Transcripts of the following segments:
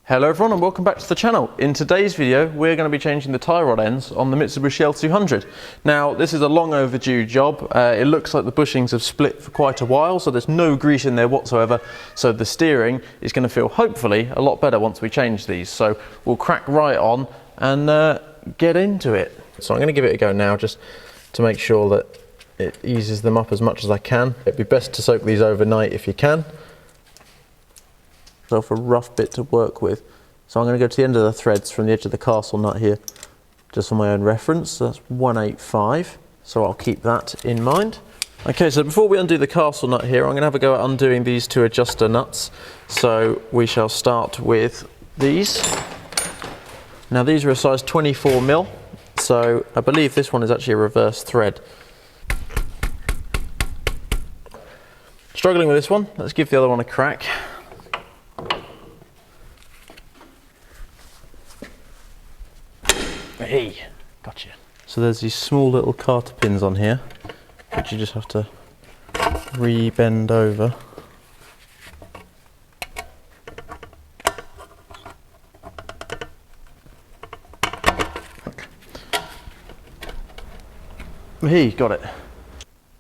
Hello everyone and welcome back to the channel. In today's video we're going to be changing the tie rod ends on the Mitsubishi L200. Now this is a long overdue job. It looks like the bushings have split for quite a while, so there's no grease in there whatsoever, so the steering is going to feel hopefully a lot better once we change these. So we'll crack right on and get into it. So I'm going to give it a go now just to make sure that it eases them up as much as I can. It'd be best to soak these overnight if you can. For a rough bit to work with. So I'm going to go to the end of the threads from the edge of the castle nut here, just for my own reference. So that's 185, so I'll keep that in mind. Okay, so before we undo the castle nut here, I'm going to have a go at undoing these two adjuster nuts. So we shall start with these. Now these are a size 24mm, so I believe this one is actually a reverse thread. Struggling with this one, let's give the other one a crack. Hey, gotcha. So there's these small little carter pins on here, which you just have to re-bend over. Okay. Hey, got it.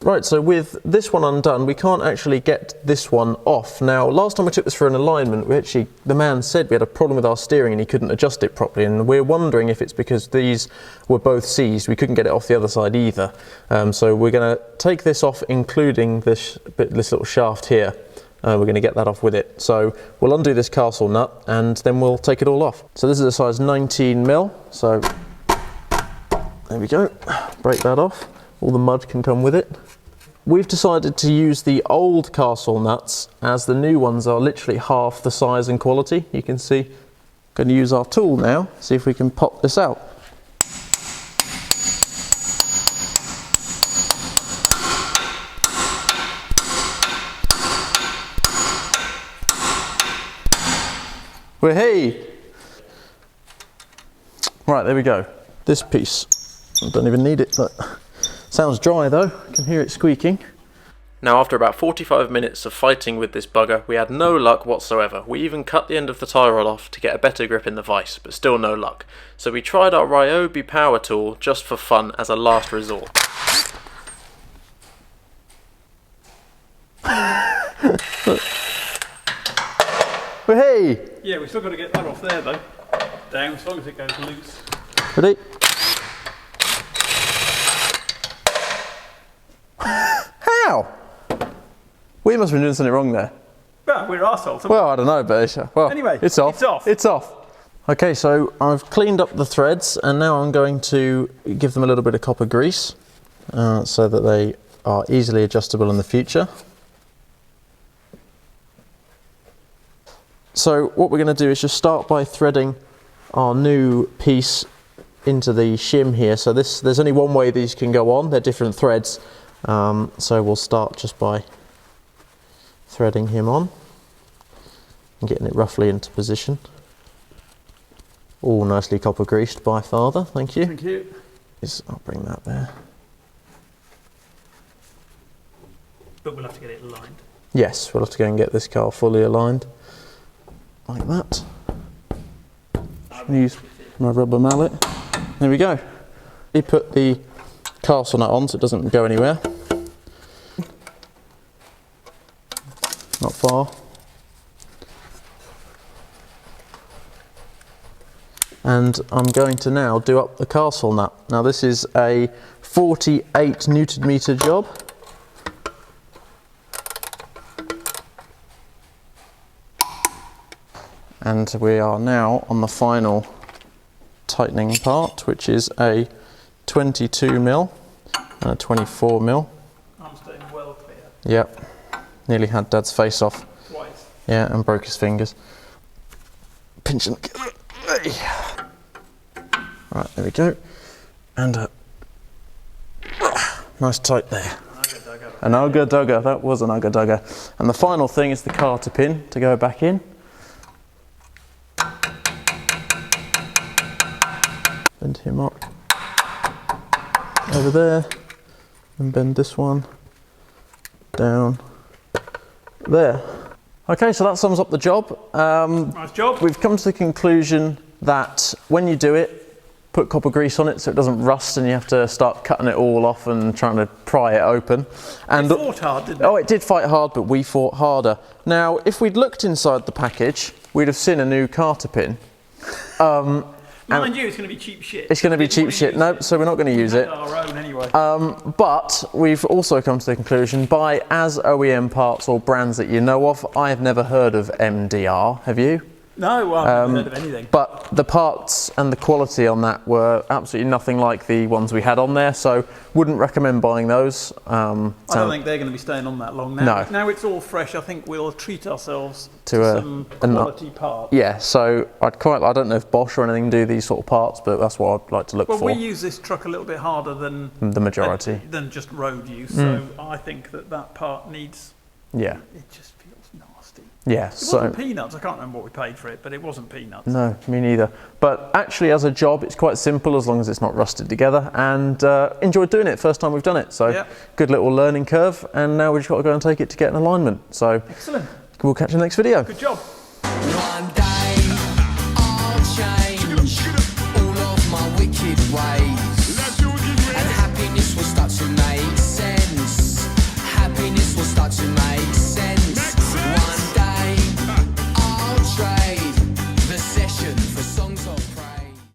Right, so with this one undone, we can't actually get this one off. Now, last time we took this for an alignment, the man said we had a problem with our steering and he couldn't adjust it properly, and we're wondering if it's because these were both seized. We couldn't get it off the other side either. So we're going to take this off, including this little shaft here. We're going to get that off with it. So we'll undo this castle nut and then we'll take it all off. So this is a size 19mm, so there we go. Break that off. All the mud can come with it. We've decided to use the old castle nuts as the new ones are literally half the size and quality. You can see, going to use our tool now, see if we can pop this out. Well, hey! Right, there we go. This piece, I don't even need it, but sounds dry though, I can hear it squeaking. Now after about 45 minutes of fighting with this bugger, we had no luck whatsoever. We even cut the end of the tie rod off to get a better grip in the vise, but still no luck. So we tried our Ryobi power tool just for fun as a last resort. Well, hey! Yeah, we've still got to get that off there though. Down, as long as it goes loose. Ready? How? We must have been doing something wrong there. Well, we're arseholes. Well, I don't know, but anyway, it's off. It's off. It's off. Okay, so I've cleaned up the threads and now I'm going to give them a little bit of copper grease so that they are easily adjustable in the future. So what we're going to do is just start by threading our new piece into the shim here. So there's only one way these can go on, they're different threads. So we'll start just by threading him on and getting it roughly into position. All nicely copper greased by father, thank you. Thank you. I'll bring that there. But we'll have to get it aligned. Yes, we'll have to go and get this car fully aligned, like that. Use my rubber mallet. There we go. We put the castle nut on so it doesn't go anywhere. Not far. And I'm going to now do up the castle nut. Now this is a 48 Newton meter job. And we are now on the final tightening part, which is a 22mm and a 24mm. I'm staying well clear. Yep. Nearly had Dad's face off. Twice. Yeah, and broke his fingers. Pinch them together. Right, there we go. And nice tight there. An ugga dugger. That was an ugga dugger. And the final thing is the carter pin to go back in. Bend him up over there, and bend this one down there. Okay, so that sums up the job. Nice job. We've come to the conclusion that when you do it, put copper grease on it so it doesn't rust and you have to start cutting it all off and trying to pry it open. And It fought hard, didn't it? oh, it did fight hard, but we fought harder. Now, if we'd looked inside the package, we'd have seen a new carter pin. Mind you, it's going to be cheap shit. It's going to be cheap shit. No, so we're not going to use it. Our own anyway. But we've also come to the conclusion, buy as OEM parts or brands that you know of. I've never heard of MDR, have you? No, well, I've never heard of anything. But the parts and the quality on that were absolutely nothing like the ones we had on there, so wouldn't recommend buying those. I don't think they're going to be staying on that long now. No. Now it's all fresh, I think we'll treat ourselves To to a- some a nut. quality parts. Yeah, so I don't know if Bosch or anything do these sort of parts, but that's what I'd like to look Well, for. we use this truck a little bit harder than The majority. than just road use, so I think that part needs. Yeah, It just feels nasty. yeah. It So wasn't peanuts. I can't remember what we paid for it, but it wasn't peanuts. no, me neither. But actually, as a job, it's quite simple as long as it's not rusted together. And enjoyed doing it. First time we've done it, so Yeah. good little learning curve. And now we've just got to go and take it to get an alignment. So Excellent. we'll catch you in the next video. Good job.